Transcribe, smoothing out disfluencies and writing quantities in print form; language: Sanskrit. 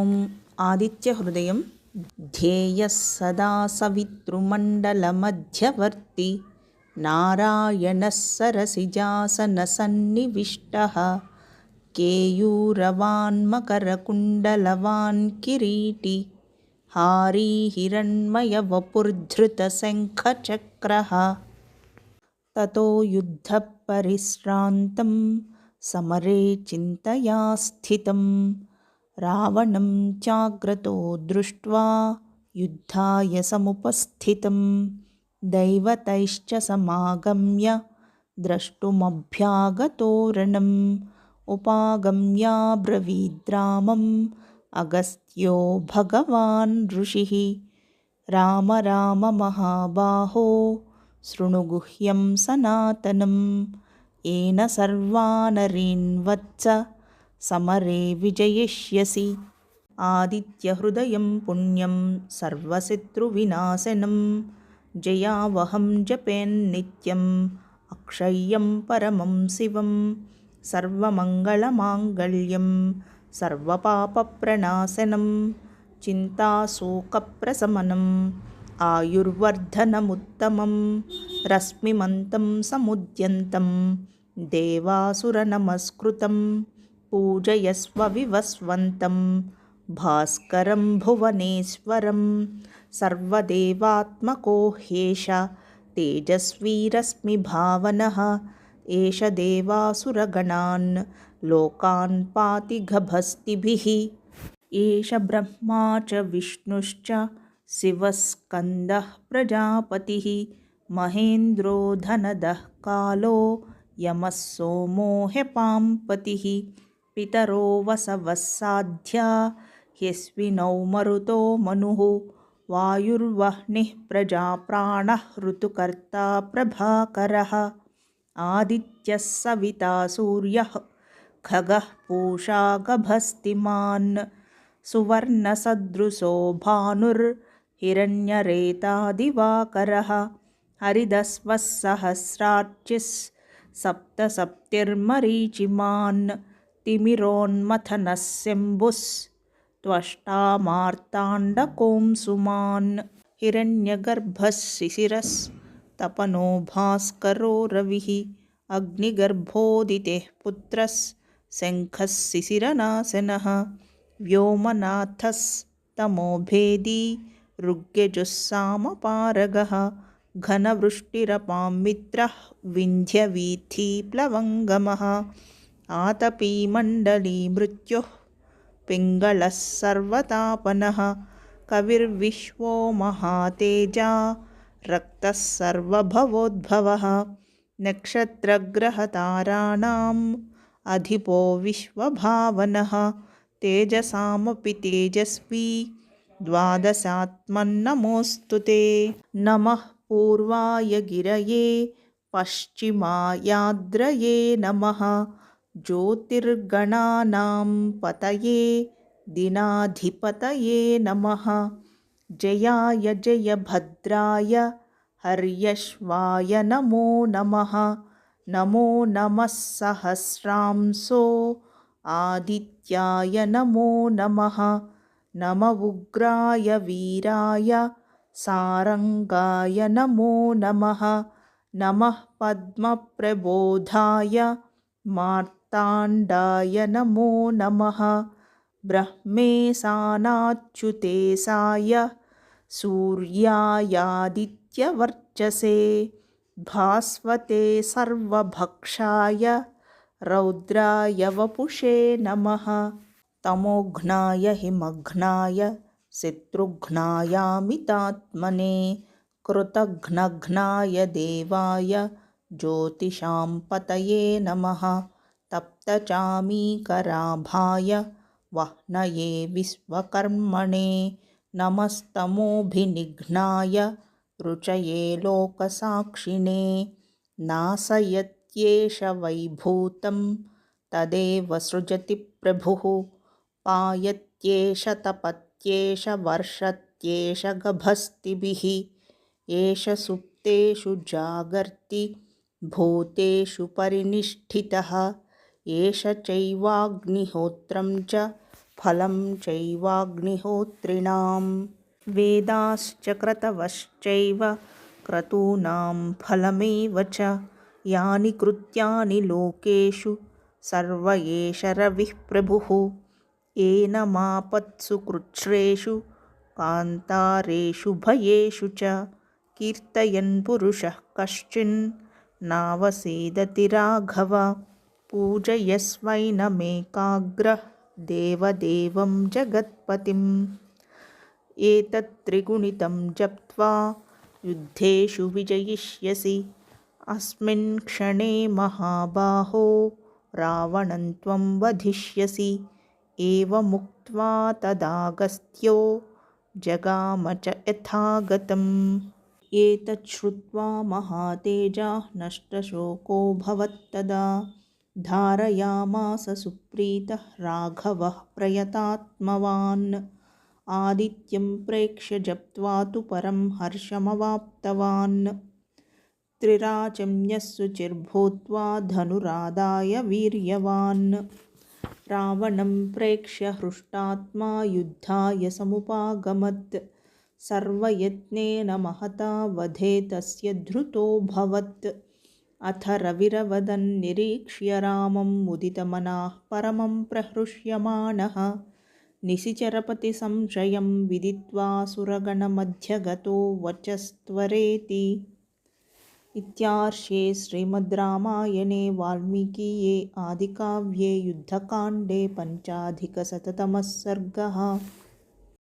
ॐ आदित्यहृदयं ध्येयः सदा सवितृमण्डलमध्यवर्ती नारायणः सरसिजासनसन्निविष्टः केयूरवान् मकरकुण्डलवान् किरीटी हारी हिरण्मयवपुर्धृतशङ्खचक्रः ततो युद्धपरिश्रान्तं समरे चिन्तया स्थितं रावणं चाग्रतो दृष्ट्वा युद्धाय समुपस्थितं दैवतैश्च समागम्य द्रष्टुमभ्यागतो रणम् उपागम्याब्रवीद्रामम् अगस्त्यो भगवान् ऋषिः राम राम महाबाहो शृणु गुह्यं सनातनं येन सर्वानरीन् वत्स समरे विजयिष्यसि। आदित्यहृदयं पुण्यं सर्वशत्रुविनाशनं जयावहं जपेन्नित्यम् अक्षय्यं परमं शिवं सर्वमङ्गलमाङ्गल्यं सर्वपापप्रणाशनं चिन्ताशोकप्रशमनम् आयुर्वर्धनमुत्तमं रश्मिमन्तं समुद्यन्तं देवासुरनमस्कृतं पूजयस्व विवस्वन्तं भास्करं भुवनेश्वरं सर्वदेवात्मको ह्येष तेजस्वी रश्मिभावनः एष देवासुरगणान् लोकान् पाति गभस्तिभिः एष ब्रह्मा च विष्णुश्च शिवस्कन्दः प्रजापतिः महेन्द्रो धनदः कालो यमः सोमो ह्यपाम्पतिः पितरो वसवः साध्या ह्यश्विनौ मरुतो मनुः वायुर्वह्निः प्रजाप्राणः ऋतुकर्ता प्रभाकरः आदित्यः सविता सूर्यः खगः पूषा गभस्तिमान् सुवर्णसदृशो भानुर्हिरण्यरेतादिवाकरः हरिदस्वः सहस्रार्चिः सप्तसप्तिर्मरीचिमान् तिमिरोन्मथनः शम्भुः त्वष्टा मार्ताण्डकोऽंशुमान् हिरण्यगर्भः शिशिरस्तपनो भास्करो रविः अग्निगर्भोदितेः पुत्रः शङ्खः शिशिरनाशनः व्योमनाथस्तमोभेदी ऋग्यजुस्सामपारगः घनवृष्टिरपां मित्रः विन्ध्यवीथिप्लवङ्गमः आतपीमण्डली मृत्युः पिङ्गलः सर्वतापनः कविर्विश्वो महातेजा रक्तः सर्वभवोद्भवः नक्षत्रग्रहताराणाम् अधिपो विश्वभावनः तेजसामपि तेजस्वी द्वादशात्मन्नमोऽस्तु ते नमः पूर्वाय गिरये पश्चिमायाद्रये नमः ज्योतिर्गणानां पतये दिनाधिपतये नमः जयाय जयभद्राय हर्यश्वाय नमो नमः नमो नमः सहस्रांशो आदित्याय नमो नमः नम उग्राय वीराय सारंगाय नमो नमः नमः पद्मप्रबोधाय मार्ताण्डाय नमो नमः ब्रह्मेशानाच्युतेशाय सूर्यायादित्यवर्चसे भास्वते सर्वभक्षाय रौद्राय वपुषे नमः तमोघ्नाय हिमघ्नाय शत्रुघ्नायामितात्मने कृतघ्नघ्नाय देवाय ज्योतिषां पतये नमः तप्तचामीकराभाय वह्नये विश्वकर्मणे नमस्तमोभिनिघ्नाय रुचये लोकसाक्षिणे नाशयत्येष वैभूतं तदेव सृजति प्रभुः पायत्येष तपत्येष वर्षत्येष गभस्तिभिः एष सुप्तेषु जागर्ति भूतेषु परिनिष्ठितः एष चैवाग्निहोत्रं च फलं चैवाग्निहोत्रिणां वेदाश्च क्रतवश्चैव क्रतूनां फलमेव च यानि कृत्यानि लोकेषु सर्व एष रविः प्रभुः एनमापत्सु कृच्छ्रेषु कान्तारेषु भयेषु च कीर्तयन् पुरुषः कश्चिन्नावसेदति राघव पूजयस्वैनमेकाग्रः देवदेवं जगत्पतिम् एतत्त्रिगुणितं जप्त्वा युद्धेषु विजयिष्यसि अस्मिन् क्षणे महाबाहो रावणं त्वं वधिष्यसि एवमुक्त्वा तदागस्त्यो जगाम च यथागतम् एतत् श्रुत्वा महातेजाः नष्टशोको भवत्तदा धारयामास सुप्रीतः राघवः प्रयतात्मवान् आदित्यं प्रेक्ष्य जप्त्वा तु परं हर्षमवाप्तवान् त्रिराचम्यः शुचिर्भूत्वा धनुरादाय वीर्यवान् रावणं प्रेक्ष्य हृष्टात्मा युद्धाय समुपागमत् सर्वयत्नेन महता वधे तस्य धृतोऽभवत् अथ रविरवदन्निरीक्ष्य रामं मुदितमनाः परमं प्रहृष्यमाणः निशिचरपतिसंशयं विदित्वा सुरगणमध्यगतो वचस्त्वरेति। इत्यार्षे श्रीमद् रामायणे वाल्मीकीये आदिकाव्ये युद्धकाण्डे 5अधिकशततमः सर्गः।